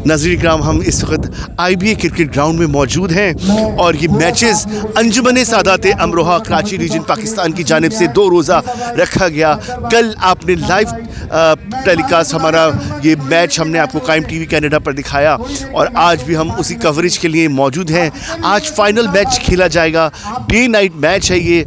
नाज़रीन इकराम, हम इस वक्त IBA क्रिकेट ग्राउंड में मौजूद हैं और ये मैचेस अंजुमन सादात अमरोहा कराची रीजन पाकिस्तान की जानिब से 2 रोज़ा रखा गया। कल आपने लाइव टेलीकास्ट हमारा ये मैच हमने आपको कायम TV कनाडा पर दिखाया और आज भी हम उसी कवरेज के लिए मौजूद हैं। आज फाइनल मैच खेला जाएगा, डे नाइट मैच है ये।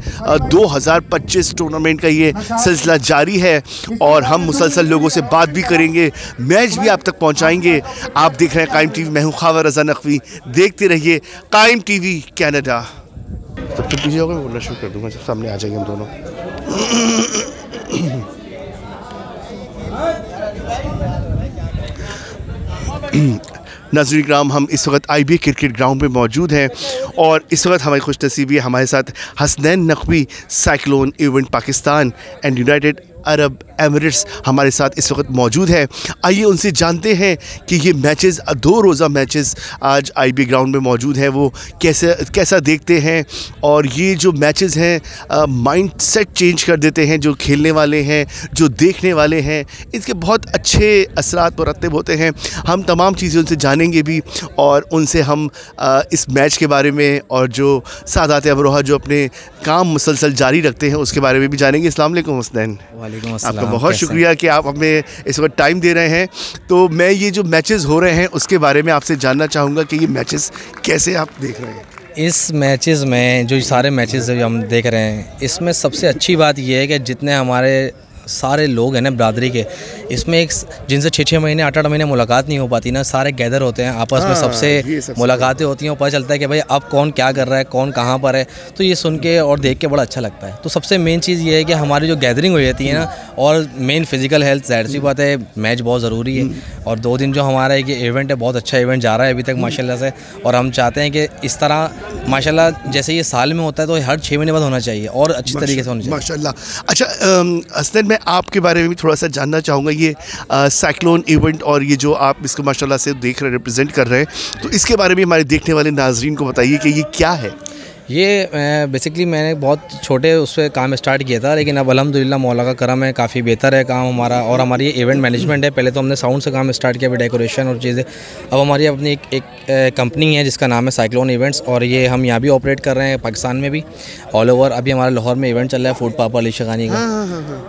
2025 टूर्नामेंट का ये सिलसिला जारी है और हम मुसलसल लोगों से बात भी करेंगे, मैच भी आप तक पहुँचाएँगे। आप देख रहे हैं कायम TV, मैं हूँ खावर रज़ा नकवी। देखते रहिए कायम TV कनाडा। तब तक पीछे होगा, मैं बोलना शुरू कर दूँगा जब सामने आ जाएंगे हम दोनों। नाज़रीन इकराम, हम इस वक्त IBA क्रिकेट ग्राउंड में मौजूद हैं और इस वक्त हमारी खुशनसीबी है, हमारे साथ Hasnain Naqvi, cyclone event Pakistan and United Arab Emirates हमारे साथ इस वक्त मौजूद है। आइए उनसे जानते हैं कि ये मैचेस, 2 रोज़ा मैचेस आज IBA ग्राउंड में मौजूद हैं, वो कैसा देखते हैं। और ये जो मैचेस हैं माइंड सेट चेंज कर देते हैं, जो खेलने वाले हैं, जो देखने वाले हैं, इसके बहुत अच्छे असरात मुरतब होते हैं। हम तमाम चीज़ें उनसे जानेंगे भी और उनसे हम इस मैच के बारे में और जो सादात अमरोहा जो अपने काम मुसलसल जारी रखते हैं उसके बारे में भी जानेंगे। अस्सलाम वालेकुम हसनैन। आपका बहुत शुक्रिया कि आप हमें इस वक्त टाइम दे रहे हैं। तो मैं ये जो मैचेस हो रहे हैं उसके बारे में आपसे जानना चाहूँगा कि ये मैचेस कैसे आप देख रहे हैं। इस मैचेस में जो सारे मैचेस हम देख रहे हैं, इसमें सबसे अच्छी बात यह है कि जितने हमारे सारे लोग हैं ना बरादरी के, इसमें एक जिनसे 6-6 महीने 8-8 महीने मुलाकात नहीं हो पाती ना, सारे गैदर होते हैं आपस में, सबसे मुलाकातें होती हैं और पता चलता है कि भाई अब कौन क्या कर रहा है, कौन कहाँ पर है। तो ये सुन के और देख के बड़ा अच्छा लगता है। तो सबसे मेन चीज़ ये है कि हमारी जो गैदरिंग हो जाती है ना, और मेन फिज़िकल हेल्थ, ज़ाहिर सी बात है मैच बहुत ज़रूरी है। और 2 दिन जो हमारा एक इवेंट है, बहुत अच्छा इवेंट जा रहा है अभी तक माशाल्लाह से, और हम चाहते हैं कि इस तरह माशाल्लाह जैसे ये साल में होता है तो हर 6 महीने बाद होना चाहिए और अच्छी तरीके से होना चाहिए माशाल्लाह। अच्छा हसनैन, मैं आपके बारे में भी थोड़ा सा जानना चाहूँगा। ये साइक्लोन इवेंट और ये जो आप इसको माशाल्लाह से देख रहे हैं, रिप्रेजेंट कर रहे हैं, तो इसके बारे में हमारे देखने वाले नाजरीन को बताइए कि ये क्या है। ये बेसिकली मैंने बहुत छोटे उस पर काम स्टार्ट किया था, लेकिन अब अल्हम्दुलिल्लाह मौला का करम है, काफ़ी बेहतर है काम हमारा। और हमारी ये इवेंट मैनेजमेंट है। पहले तो हमने साउंड से काम स्टार्ट किया, फिर डेकोरेशन और चीज़ें। अब हमारी अपनी एक कंपनी है जिसका नाम है साइक्लोन इवेंट्स, और ये हम यहाँ भी ऑपरेट कर रहे हैं, पाकिस्तान में भी ऑल ओवर। अभी हमारा लाहौर में इवेंट चल रहा है फूड पापा अली शगानी का,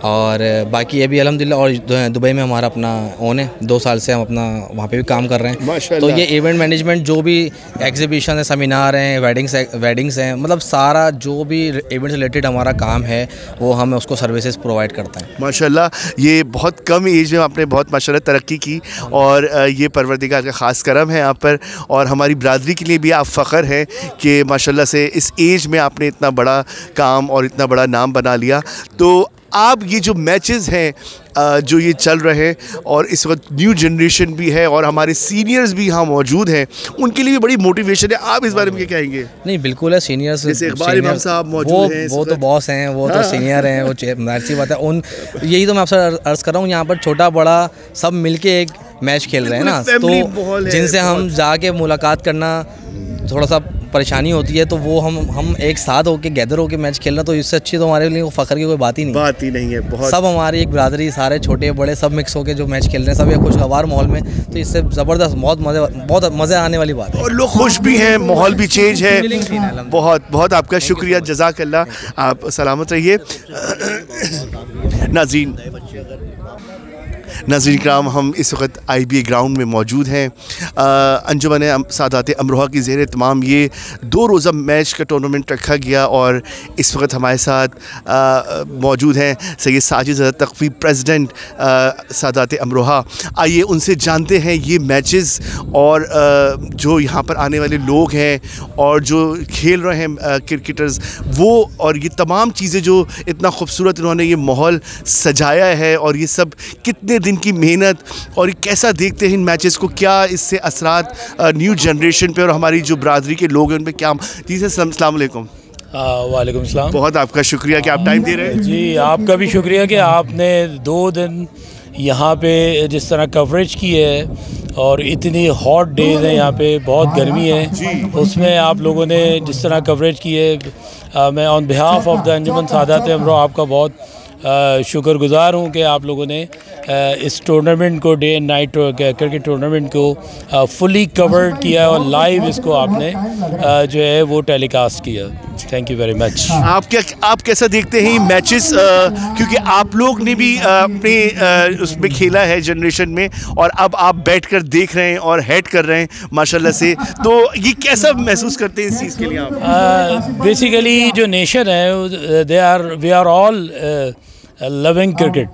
और बाकी अभी अल्हम्दुलिल्लाह। और दुबई में हमारा अपना ओन है, 2 साल से हम अपना वहाँ पर भी काम कर रहे हैं। तो ये इवेंट मैनेजमेंट, जो भी एग्जीबिशन है, सेमिनार हैं, वेडिंग्स हैं, मतलब सारा जो भी इवेंट रिलेटेड हमारा काम है वो हम उसको सर्विसेज प्रोवाइड करते हैं। माशाल्लाह, ये बहुत कम एज में आपने बहुत माशाल्लाह तरक्की की और ये परवरदिगार का ख़ास करम है आप पर, और हमारी बरादरी के लिए भी आप फ़ख्र हैं कि माशाल्लाह से इस एज में आपने इतना बड़ा काम और इतना बड़ा नाम बना लिया। तो आप ये जो मैचेस हैं जो ये चल रहे हैं, और इस वक्त न्यू जनरेशन भी है और हमारे सीनियर्स भी यहाँ मौजूद हैं, उनके लिए भी बड़ी मोटिवेशन है। आप इस बारे में क्या कहेंगे? नहीं, बिल्कुल है। सीनियर्स जैसे इकबाल इमाम साहब मौजूद हैं, वो तो बॉस हैं, वो तो सीनियर हैं, वो ऐसी बात है। यही तो मैं आपसे अर्ज़ कर रहा हूँ, यहाँ पर छोटा बड़ा सब मिलके एक मैच खेल रहे हैं ना, तो जिनसे हम जाके मुलाकात करना थोड़ा सा परेशानी होती है, तो वो हम एक साथ होके गैदर होके मैच खेलना, तो इससे अच्छी तो हमारे लिए फ़ख्र की कोई बात ही नहीं है। बहुत सब हमारी एक बरादरी, सारे छोटे बड़े सब मिक्स होके जो मैच खेल रहे हैं, सब एक खुशगवार माहौल में, तो इससे ज़बरदस्त बहुत मज़े आने वाली बात है। और लोग खुश भी हैं, माहौल भी चेंज है। बहुत बहुत आपका शुक्रिया, जज़ाकल्लाह। आप सलामत रहिए। नाज़रीन इकराम, हम इस वक्त IBA ग्राउंड में मौजूद हैं। अंजुमन सादात अमरोहा की ज़ेर तमाम ये 2 रोज़ा मैच का टूर्नामेंट रखा गया और इस वक्त हमारे साथ मौजूद हैं सैयद साजिद तकवी, प्रेसिडेंट सादात अमरोहा। आइए उनसे जानते हैं ये मैचेस और जो यहाँ पर आने वाले लोग हैं और जो खेल रहे हैं क्रिकेटर्स, वो और ये तमाम चीज़ें जो इतना खूबसूरत इन्होंने ये माहौल सजाया है, और ये सब कितने दिन की मेहनत, और कैसा देखते हैं इन मैचेस को, क्या इससे असरात न्यू जनरेशन पे और हमारी जो बरादरी के लोग हैं उन पे क्या। जी सर, अस्सलाम वालेकुम। वालेकुम सलाम। बहुत आपका शुक्रिया कि आप टाइम दे रहे हैं। जी, आपका भी शुक्रिया कि आपने 2 दिन यहाँ पे जिस तरह कवरेज की है, और इतनी हॉट डेज़ हैं यहाँ पे, बहुत गर्मी है, उसमें आप लोगों ने जिस तरह कवरेज की है, मैं ऑन बिहाफ ऑफ द अंजुमन सादात अमरोहा आपका बहुत शुक्रगुजार हूँ कि आप लोगों ने इस टूर्नामेंट को, day and night cricket tournament को फुली कवर्ड किया और लाइव इसको आपने जो है वो टेलीकास्ट किया। Thank you very much. आप कैसा देखते हैं मैचेस, क्योंकि आप लोग ने भी अपने उसमें खेला है जनरेशन में, और अब आप बैठकर देख रहे हैं और हेड कर रहे हैं माशाल्लाह से, तो ये कैसा महसूस करते हैं इस चीज़ के लिए आप? बेसिकली जो नेशन है we are all loving cricket.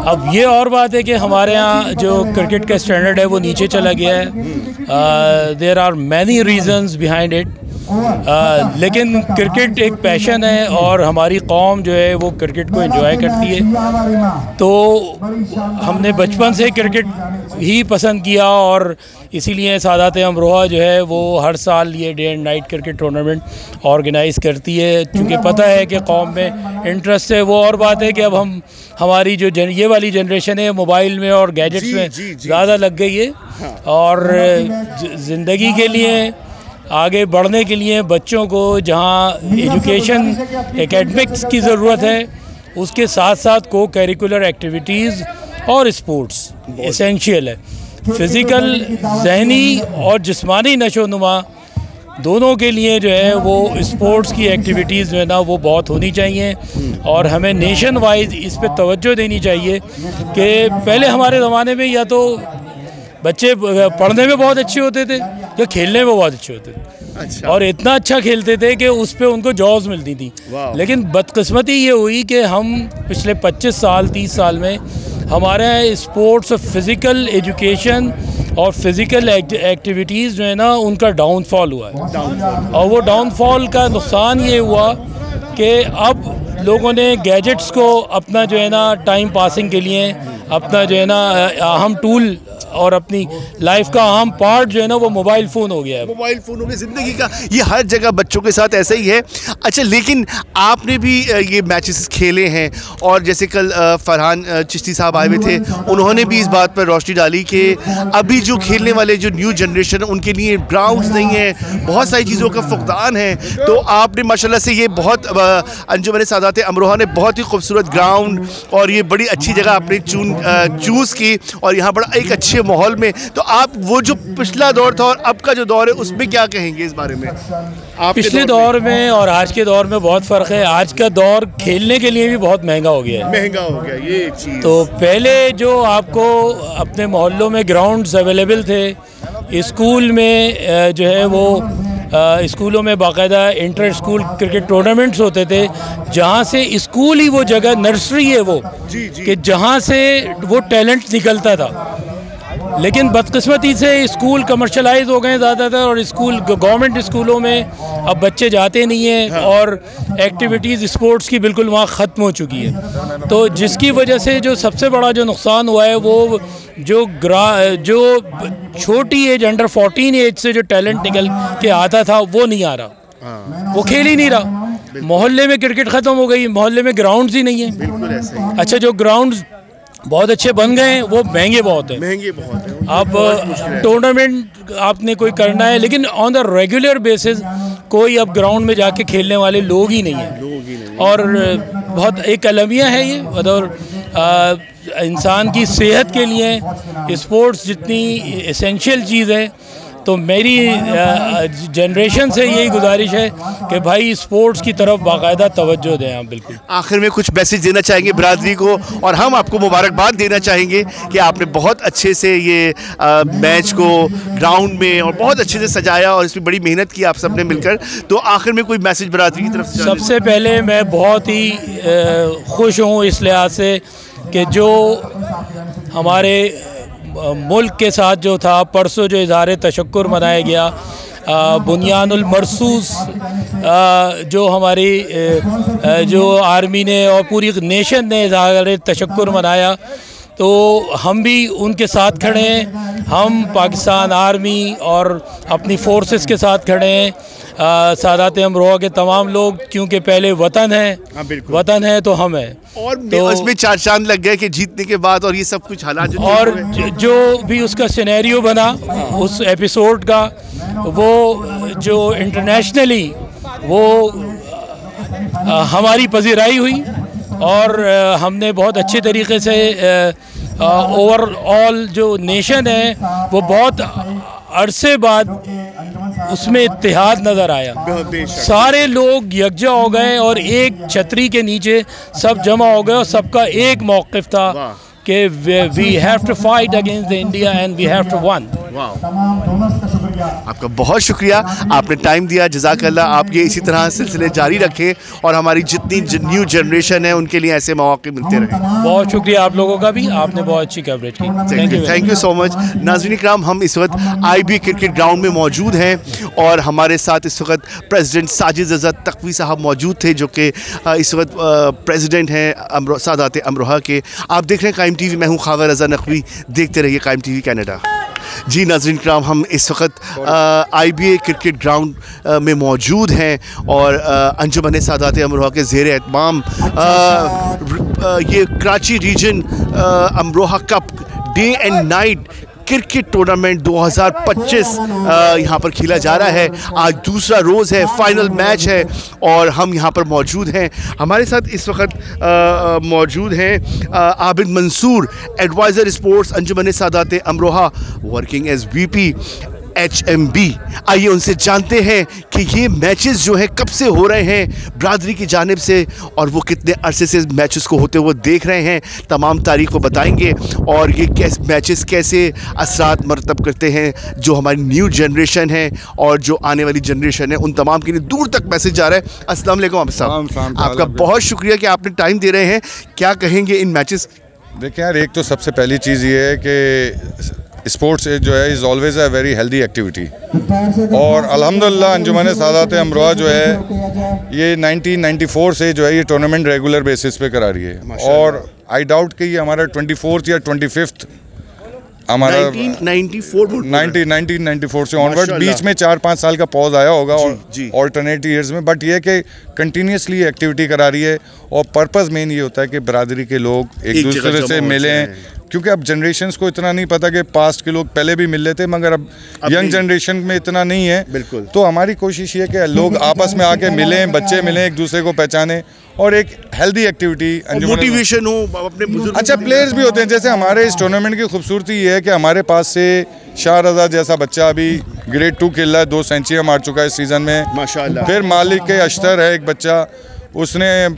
अब ये और बात है कि हमारे यहाँ जो क्रिकेट का स्टैंडर्ड है वो नीचे चला गया है। There are many reasons behind it, लेकिन क्रिकेट एक पैशन है और हमारी कौम जो है वो क्रिकेट को एंजॉय करती है। तो हमने बचपन से क्रिकेट ही पसंद किया और इसीलिए सादात अमरोहा जो है वो हर साल ये day and night cricket tournament organise करती है, क्योंकि पता है कि कौम में इंटरेस्ट है। वो और बात है कि अब हमारी जो ये वाली जनरेशन है मोबाइल में और गैजेट्स में ज़्यादा लग गई है, और ज़िंदगी के लिए आगे बढ़ने के लिए बच्चों को जहाँ एजुकेशन एकेडमिक्स की ज़रूरत है, उसके साथ साथ को करिकुलर एक्टिविटीज़ और स्पोर्ट्स एसेंशियल है। फ़िज़िकल, जहनी और जिस्मानी नशोनुमा दोनों के लिए जो है वो स्पोर्ट्स की एक्टिविटीज़ जो है ना वो बहुत होनी चाहिए, और हमें नेशन वाइज इस पे तवज्जो देनी चाहिए कि पहले हमारे ज़माने में या तो बच्चे पढ़ने में बहुत अच्छे होते थे या खेलने में बहुत अच्छे होते थे। अच्छा। और इतना अच्छा खेलते थे कि उस पे उनको जॉब्स मिलती थी। लेकिन बदकिस्मती ये हुई कि हम पिछले 25 साल 30 साल में हमारे स्पोर्ट्स और फिज़िकल एजुकेशन और फिज़िकल एक्टिविटीज़ जो है ना उनका डाउनफॉल हुआ है। और वो डाउनफॉल का नुकसान ये हुआ कि अब लोगों ने गैजेट्स को अपना जो है ना टाइम पासिंग के लिए अपना जो है ना अहम टूल और अपनी लाइफ का अहम पार्ट जो है ना वो मोबाइल फ़ोन हो गया है। मोबाइल फ़ोन हो गया ज़िंदगी का, ये हर जगह बच्चों के साथ ऐसा ही है। अच्छा, लेकिन आपने भी ये मैचेस खेले हैं, और जैसे कल फरहान चिश्ती साहब आए हुए थे, उन्होंने भी इस बात पर रोशनी डाली कि अभी जो खेलने वाले जो न्यू जनरेशन है उनके लिए ग्राउंड्स नहीं है, बहुत सारी चीज़ों का फुकदान है। तो आपने माशाल्लाह से ये बहुत अंजुमन सादात अमरोहा ने बहुत ही खूबसूरत ग्राउंड और ये बड़ी अच्छी जगह आपने चूज़ की, और यहाँ बड़ा एक अच्छे माहौल में। तो आप वो जो पिछला दौर था और अब का जो दौर है उसमें क्या कहेंगे इस बारे में? पिछले दौर में और आज के दौर में बहुत फ़र्क है। आज का दौर खेलने के लिए भी बहुत महंगा हो गया है। महंगा हो गया ये चीज़। तो पहले जो आपको अपने मोहल्लों में ग्राउंड्स अवेलेबल थे, स्कूल में जो है वो स्कूलों में बाकायदा इंटर स्कूल क्रिकेट टूर्नामेंट्स होते थे, जहाँ से स्कूल ही वो जगह नर्सरी है वो कि जहाँ से वो टैलेंट निकलता था। लेकिन बदकिस्मती से स्कूल कमर्शलाइज हो गए ज़्यादातर, और स्कूल गवर्नमेंट स्कूलों में अब बच्चे जाते नहीं हैं और एक्टिविटीज़ स्पोर्ट्स की बिल्कुल वहाँ ख़त्म हो चुकी है। तो जिसकी वजह से जो सबसे बड़ा जो नुकसान हुआ है वो जो छोटी एज अंडर 14 एज से जो टैलेंट निकल के आता था वो नहीं आ रहा, वो खेल ही नहीं रहा। मोहल्ले में क्रिकेट ख़त्म हो गई, मोहल्ले में ग्राउंड्स ही नहीं है। बिल्कुल ऐसे ही। अच्छा, जो ग्राउंड्स बहुत अच्छे बन गए हैं वो महंगे बहुत हैं। अब टूर्नामेंट आपने कोई करना है, लेकिन ऑन द रेगुलर बेसिस कोई अब ग्राउंड में जाके खेलने वाले लोग ही नहीं हैं। और बहुत एक अलमिया है ये, और इंसान की सेहत के लिए स्पोर्ट्स जितनी एसेंशियल चीज़ है, तो मेरी जनरेशन से यही गुजारिश है कि भाई स्पोर्ट्स की तरफ बाकायदा तवज्जो दें आप। बिल्कुल। आखिर में कुछ मैसेज देना चाहेंगे बरादरी को, और हम आपको मुबारकबाद देना चाहेंगे कि आपने बहुत अच्छे से ये मैच को ग्राउंड में और बहुत अच्छे से सजाया और इसमें बड़ी मेहनत की आप सबने मिलकर। तो आखिर में कोई मैसेज बरादरी की तरफ से? सबसे पहले मैं बहुत ही खुश हूँ इस लिहाज से कि जो हमारे मुल्क के साथ जो था परसों जो इज़हार तशक्कुर मनाया गया, बुनियानुल मरसूस जो हमारी जो आर्मी ने और पूरी नेशन ने इज़हार तशक्कुर मनाया, तो हम भी उनके साथ खड़े हैं। हम पाकिस्तान आर्मी और अपनी फोर्सेस के साथ खड़े हैं, सादात अमरोहा के तमाम लोग, क्योंकि पहले वतन है, वतन है तो हम हैं। और तो उसमें चार चांद लग गए कि जीतने के बाद, और ये सब कुछ हालात और जो भी उसका सिनेरियो बना उस एपिसोड का, वो जो इंटरनेशनली वो हमारी पजीराई हुई, और हमने बहुत अच्छे तरीके से ओवरऑल जो नेशन है वो बहुत अरसे बाद उसमें इत्तेहाद नज़र आया। सारे लोग यकजा हो गए और एक छतरी के नीचे सब जमा हो गए और सबका एक मौक़िफ़ था कि we have to fight against the India and we have to won. आपका बहुत शुक्रिया, आपने टाइम दिया, जज़ाकल्लाह। आप ये इसी तरह सिलसिले जारी रखें और हमारी जितनी न्यू जनरेशन है उनके लिए ऐसे मौके मिलते रहें। बहुत शुक्रिया आप लोगों का भी, आपने बहुत अच्छी कवरेज की। Thank you so much. नाज़रीन इकराम, हम इस वक्त IBA क्रिकेट ग्राउंड में मौजूद हैं और हमारे साथ इस वक्त प्रेसिडेंट साजिद रज़ा तक़वी साहब मौजूद थे, जो कि इस वक्त प्रेसिडेंट हैं सादात अमरोहा के। आप देख रहे हैं कायम TV, मैं हूँ ख़ावर रज़ा नक़वी, देखते रहिए कायम TV कैनेडा। जी नाज़रीन कराम, हम इस वक्त IBA क्रिकेट ग्राउंड में मौजूद हैं और अंजुमन सादात अमरोहा के ज़ेर एहतमाम ये Karachi region Amroha cup day and night cricket tournament 2025 यहाँ पर खेला जा रहा है। आज दूसरा रोज़ है, फाइनल मैच है और हम यहाँ पर मौजूद हैं। हमारे साथ इस वक्त मौजूद हैं Abid Mansoor, advisor sports Anjuman Sadat Amroha, working as VP HMB। आइए उनसे जानते हैं कि ये मैचेस जो हैं कब से हो रहे हैं बरादरी की जानिब से और वो कितने अरसे से मैचेस को होते हुए देख रहे हैं। तमाम तारीख को बताएंगे और ये मैचेस कैसे असरात मरतब करते हैं जो हमारी न्यू जनरेशन है और जो आने वाली जनरेशन है, उन तमाम के लिए दूर तक मैसेज जा रहा है। अस्सलाम वालेकुम आबिद साहब, आपका बहुत शुक्रिया कि आपने टाइम दे रहे हैं। क्या कहेंगे इन मैचेस? देखिए यार, एक तो सबसे पहली चीज़ ये है कि स्पोर्ट्स जो है is always a very healthy activity और अल्हम्दुलिल्लाह अंजुमन सादात अमरोहा जो है ये 1994 से जो है ये टूर्नामेंट रेगुलर बेसिस पे करा रही है और आई डाउट कि ये हमारा 24th या 25th हमारा 1994 से ऑनवर्ड, बीच में 4-5 साल का पॉज आया होगा और ऑल्टरनेट ईयर्स में, बट ये कि कंटिन्यूसली एक्टिविटी करा रही है और पर्पज़ मेन ये होता है कि बरादरी के लोग एक दूसरे से मिलें, क्योंकि अब जनरेशंस को इतना नहीं पता कि पास्ट के लोग पहले भी मिल लेते मगर अब यंग जनरेशन में इतना नहीं है। बिल्कुल। तो हमारी कोशिश ये कि लोग आपस में आके मिलें, बच्चे मिलें, एक दूसरे को पहचानें और एक हेल्दी एक्टिविटी, मोटिवेशन हो अपने बुजुर्ग। अच्छा, प्लेयर्स भी होते हैं। जैसे हमारे इस टूर्नामेंट की खूबसूरती ये है कि हमारे पास से शाह रज़ा जैसा बच्चा अभी ग्रेड 2 खेल रहा है, 2 सेंचुरियाँ मार चुका है इस सीज़न में माशाल्लाह। फिर मालिक के अश्तर है एक बच्चा, उसने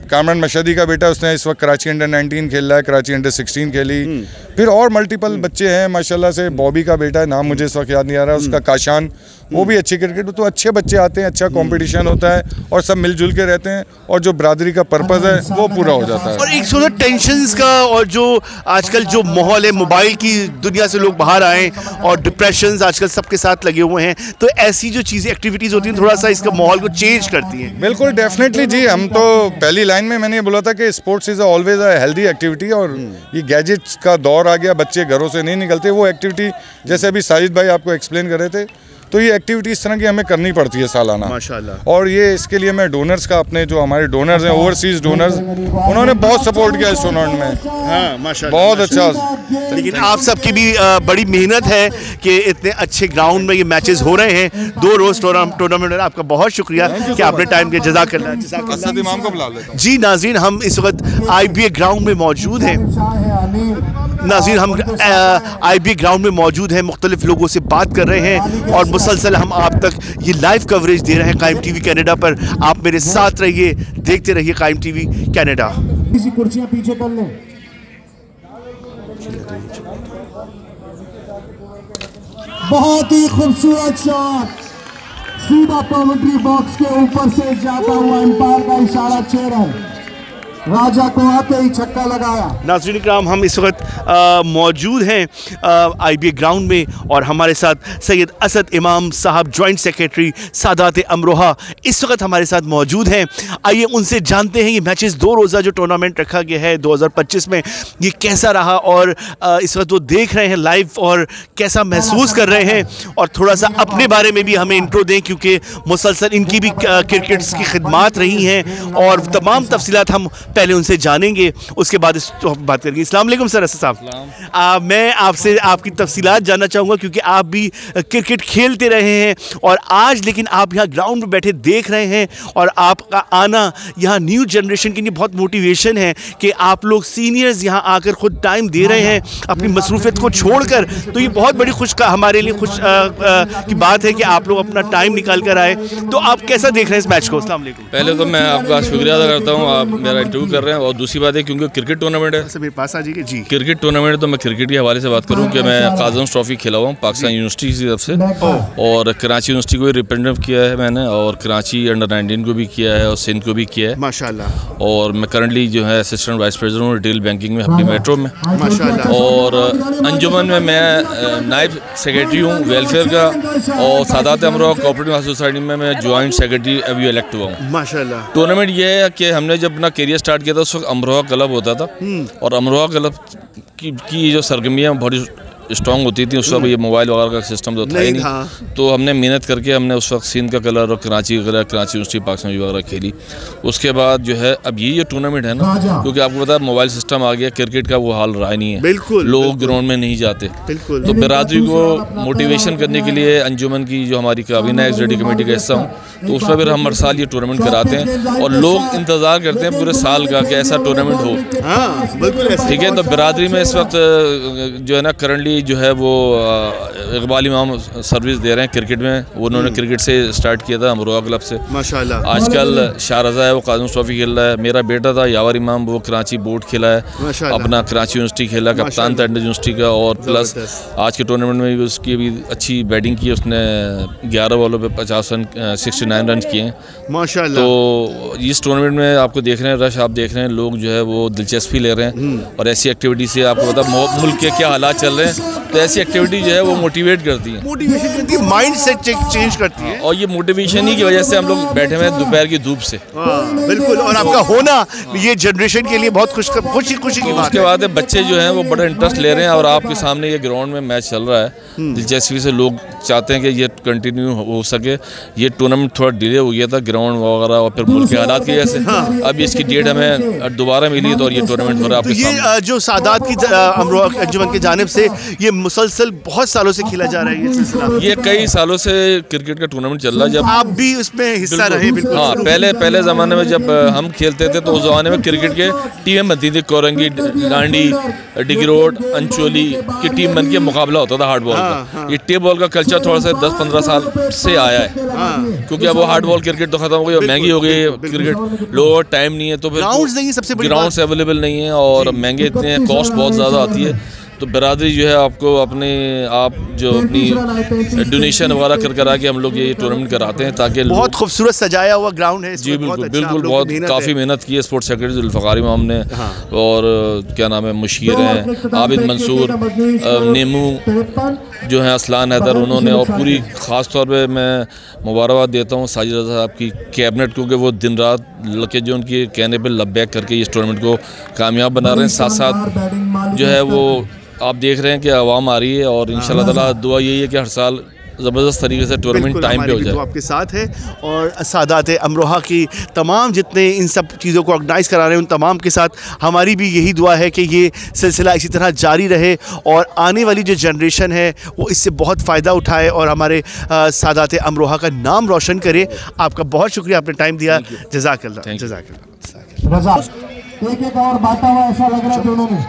कामरान मशहदी का बेटा, उसने इस वक्त कराची अंडर 19 खेल रहा है, कराची अंडर 16 खेली। फिर और मल्टीपल बच्चे हैं माशाल्लाह से, बॉबी का बेटा है, नाम मुझे इस वक्त याद नहीं आ रहा, उसका काशान, वो भी अच्छी क्रिकेट। तो अच्छे बच्चे आते हैं, अच्छा कंपटीशन होता है और सब मिलजुल के रहते हैं और जो बरादरी का पर्पज़ है वो पूरा हो जाता है। और एक थोड़ा टेंशन्स का और जो आजकल जो माहौल है, मोबाइल की दुनिया से लोग बाहर आए और डिप्रेशंस आजकल सबके साथ लगे हुए हैं, तो ऐसी जो चीज़ें एक्टिविटीज़ होती हैं थोड़ा सा इसका माहौल को चेंज करती हैं। बिल्कुल, डेफिनेटली जी। हम तो पहली लाइन में मैंने ये बोला था कि sports is always a healthy activity और ये गैजेट्स का दौर आ गया, बच्चे घरों से नहीं निकलते। वो एक्टिविटी जैसे अभी साजिद भाई आपको एक्सप्लेन कर रहे थे, तो ये एक्टिविटी इस तरह की हमें करनी पड़ती है सालाना माशाल्लाह। और ये इसके लिए मैं डोनर्स का, अपने जो हमारे डोनर्स हैं ओवरसीज डोनर्स, उन्होंने बहुत सपोर्ट किया इस टूर्नामेंट में। हाँ, माशाल्लाह, बहुत अच्छा। लेकिन आप सबकी भी बड़ी मेहनत है कि इतने अच्छे ग्राउंड में ये मैचेस हो रहे हैं, 2 रोज़ टूर्नामेंट। आपका बहुत शुक्रिया कि आपने टाइम दिया, जज़ाकल्लाह। इमाम को बुला लेता हूं। जी नाज़रीन, हम इस वक्त IBA ग्राउंड में मौजूद हैं। नाज़रीन, हम IBA ग्राउंड में मौजूद हैं, मुख्तलिफ लोगों से बात कर रहे हैं और मुसलसल हम आप तक ये लाइव कवरेज दे रहे हैं कायम TV कैनेडा पर। आप मेरे साथ रहिए, देखते रहिए कायम TV कैनेडा। कुर्सियां पीछे कर लें। बहुत ही खूबसूरत शॉट, सीधा कमेंट्री बॉक्स के ऊपर से जाता हुआ एम्पायर का इशारा, 6 रन, राजा को आते ही छक्का लगाया। नाज़रीन इकराम, हम इस वक्त मौजूद हैं IBA ग्राउंड में और हमारे साथ सैयद असद इमाम साहब, जॉइंट सेक्रेटरी सादात अमरोहा, इस वक्त हमारे साथ मौजूद हैं। आइए उनसे जानते हैं ये मैचेस 2 रोज़ा जो टूर्नामेंट रखा गया है 2025 में, ये कैसा रहा और इस वक्त वो देख रहे हैं लाइव और कैसा महसूस कर रहे हैं, और थोड़ा सा अपने बारे में भी हमें इंट्रो दें क्योंकि मुसलसल इनकी भी क्रिकेट्स की खिदमात रही हैं और तमाम तफसीलात हम पहले उनसे जानेंगे, उसके बाद इस बात करेंगे। अस्सलाम वालेकुम सर, असद साहब। मैं आपसे आपकी तफसीलात जानना चाहूँगा क्योंकि आप भी क्रिकेट खेलते रहे हैं और आज लेकिन आप यहाँ ग्राउंड में बैठे देख रहे हैं और आपका आना यहाँ न्यू जनरेशन के लिए बहुत मोटिवेशन है कि आप लोग सीनियर्स यहाँ आकर खुद टाइम दे रहे हैं अपनी मसरूफियत को छोड़कर। तो ये बहुत बड़ी हमारे लिए खुश की बात है कि आप लोग अपना टाइम निकाल कर आए। तो आप कैसा देख रहे हैं इस मैच को? अस्सलाम वालेकुम। पहले तो मैं आपका शुक्रिया अदा करता हूँ, आप मेरा इंटरव्यू कर रहे हैं। और दूसरी बात है क्योंकि क्रिकेट टूर्नामेंट है, मेरे पास आ जाइए जी। क्रिकेट टूर्नामेंट तो मैं क्रिकेट के हवाले से बात करूँ कि मैं काजम्स ट्रॉफी खेला हुआ हूँ पाकिस्तान यूनिवर्सिटी की तरफ से, और कराची यूनिवर्सिटी को भी रिप्रेजेंट किया है मैंने, और कराची अंडर-19 को भी किया है और सिंध को भी किया है माशाल्लाह। और मैं करंटली जो है असिस्टेंट वाइस प्रेसिडेंट हूँ रिटेल बैंकिंग में हब्बी मेट्रो में माशाल्लाह। और अंजुमन में मैं नायब सेक्रेटरी हूँ वेलफेयर का, और सादात अमरोहा कोऑपरेटिव सोसाइटी में मैं जॉइंट सेक्रेटरी अभी इलेक्ट हुआ हूँ माशाल्लाह। टूर्नामेंट ये है कि हमने जब अपना कैरियर स्टार्ट किया था उस वक्त अमरोहा क्लब होता था, और अमरोहा क्लब की जो सरगर्मियाँ बहुत स्ट्रॉन्ग होती थी उस वक्त, ये मोबाइल वगैरह का सिस्टम तो था ही नहीं। तो हमने मेहनत करके हमने उस वक्त सिंध का कलर और कराची का कलर, कराची यूनिवर्सिटी पाकिस्तान वगैरह खेली। उसके बाद जो है अब ये टूर्नामेंट है ना, क्योंकि आपको पता है मोबाइल सिस्टम आ गया, क्रिकेट का वो हाल रहा नहीं है, बिल्कुल लोग ग्राउंड में नहीं जाते। तो बिरादरी को मोटिवेशन करने के लिए अंजुमन की जो हमारी काबीना एग्जीक्यूटिव कमेटी का हिस्सा हूँ, तो उसमें फिर हम हर साल ये टूर्नामेंट कराते हैं और लोग इंतज़ार करते हैं पूरे साल का कि ऐसा टूर्नामेंट हो। बिल्कुल ठीक है। तो बिरादरी में इस वक्त जो है ना करंटली जो है वो इकबाल इमाम सर्विस दे रहे हैं क्रिकेट में। उन्होंने क्रिकेट से स्टार्ट किया था अमरोहा क्लब से माशाल्लाह। आजकल शाह रज़ा है वो काजम्स ट्रॉफी खेल रहा है। मेरा बेटा था यावर इमाम, वो कराची बोर्ड खेला है, अपना कराची यूनिवर्सिटी खेला, कप्तान था यूनिवर्सिटी का, और प्लस आज के टूर्नामेंट में भी उसकी भी अच्छी बैटिंग की, उसने 11 बॉलों पे 50 रन 69 रन किए हैं माशाल्लाह। तो इस टूर्नामेंट में आपको देख रहे हैं रश, आप देख रहे हैं लोग जो है वो दिलचस्पी ले रहे हैं, और ऐसी एक्टिविटी से आपको पता मुल्क के क्या हालात चल रहे हैं, तो ऐसी एक्टिविटी जो है वो मोटिवेट करती है, माइंड सेट चेंज करती है। और ये मोटिवेशन ही की वजह से हम लोग बैठे हुए हैं दोपहर की धूप से। बिल्कुल, और आपका होना ये जनरेशन के लिए बहुत खुशी की बात है। उसके बाद बच्चे जो हैं वो बड़ा इंटरेस्ट ले रहे हैं, और आपके सामने ये ग्राउंड में मैच चल रहा है, दिलचस्पी से लोग चाहते हैं कि ये कंटिन्यू हो सके। ये टूर्नामेंट थोड़ा डिले हो गया था ग्राउंड वगैरह और फिर मुल्क के हालात की वजह से, अब इसकी डेट हमें दोबारा मिली तो, और ये टूर्नामेंट हो रहा है आपके सामने। ये जो सादात की अमरोहा अंजुमन की जानिब से ये मुसलसल बहुत सालों से खेला जा रहा है ये सिलसिला, ये कई सालों से क्रिकेट का टूर्नामेंट चल रहा है। जब आप भी उसमें हिस्सा रहे? बिल्कुल। हाँ, पहले ज़माने में जब हम खेलते थे तो उस ज़माने में क्रिकेट के टीमें बनती थी, कोरंगी, डांडी, डिगरोड, अंचोली की टीम बन के मुकाबला होता था हार्ड बॉल का। ये टेप बॉल का कल्चर थोड़ा सा 10-15 साल से आया है, क्योंकि अब वो हार्ड बॉल क्रिकेट तो खत्म हो गई और महंगी हो गई क्रिकेट, लोगों का टाइम नहीं है, तो फिर ग्राउंड्स नहीं, सबसे बड़ी ग्राउंड्स अवेलेबल नहीं है और महंगे इतने हैं, कॉस्ट बहुत ज़्यादा आती है। तो बिरादरी जो है आपको अपने आप जो अपनी डोनेशन वगैरह कर आके हम लोग ये टूर्नामेंट कराते हैं, ताकि बहुत खूबसूरत सजाया हुआ ग्राउंड है। जी बिल्कुल बिल्कुल, बहुत काफ़ी मेहनत की है स्पोर्ट्स सेक्रेटरी जुल्फ़िकार इमाम ने, और क्या नाम है मुशीर हैं, आबिद मंसूर, नेमू जो है, असलान हैदर, उन्होंने, और पूरी ख़ास तौर पे मैं मुबारकबाद देता हूँ साजिद रज़ा साहब की कैबिनेट को कि वो दिन रात लगे जो उनके कहने पे लब्बैक करके इस टूर्नामेंट को कामयाब बना रहे हैं। साथ साथ जो है वो आप देख रहे हैं कि आवाम आ रही है, और इंशाल्लाह ताला दुआ यही है कि हर साल ज़बरदस्त तरीके से टूर्नामेंट टाइम पे हो जाए। आपके साथ है, और सादात अमरोहा की तमाम जितने इन सब चीज़ों को ऑर्गेनाइज़ करा रहे हैं उन तमाम के साथ हमारी भी यही दुआ है कि ये सिलसिला इसी तरह जारी रहे और आने वाली जो जनरेशन है वो इससे बहुत फ़ायदा उठाए और हमारे सादात अमरोहा का नाम रोशन करे। आपका बहुत शुक्रिया, आपने टाइम दिया। जज़ाकल्लाह। रज़ा एक और बांटा हुआ ऐसा लग रहा है दोनों में।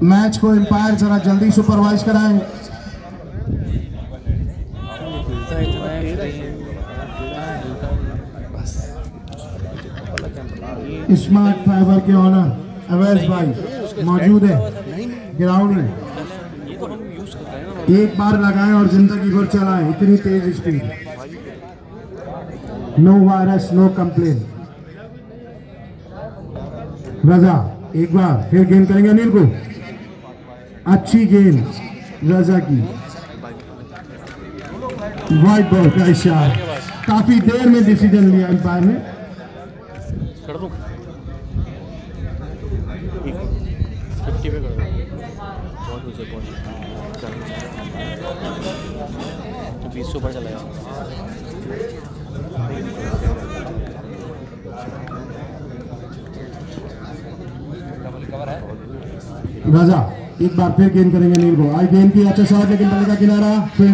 मैच को एम्पायर जरा जल्दी सुपरवाइज कराएं। स्मार्ट फाइबर के ऑनर अवैस भाई मौजूद है ग्राउंड में। एक बार लगाएं और जिंदगी भर चलाएं, इतनी तेज speed. No virus no complain. Raza एक बार फिर गेंद करेंगे अनिल को, अच्छी गेंद रजा की, वाइट बॉल का इशारा। काफी देर में डिसीजन लिया एम्पायर ने। 20 से ऊपर चला गया। राजा एक बार फिर गेंद करेंगे नील को। आई गेंद की अच्छा शॉट लेकिन बल्ले का किनारा फील्डर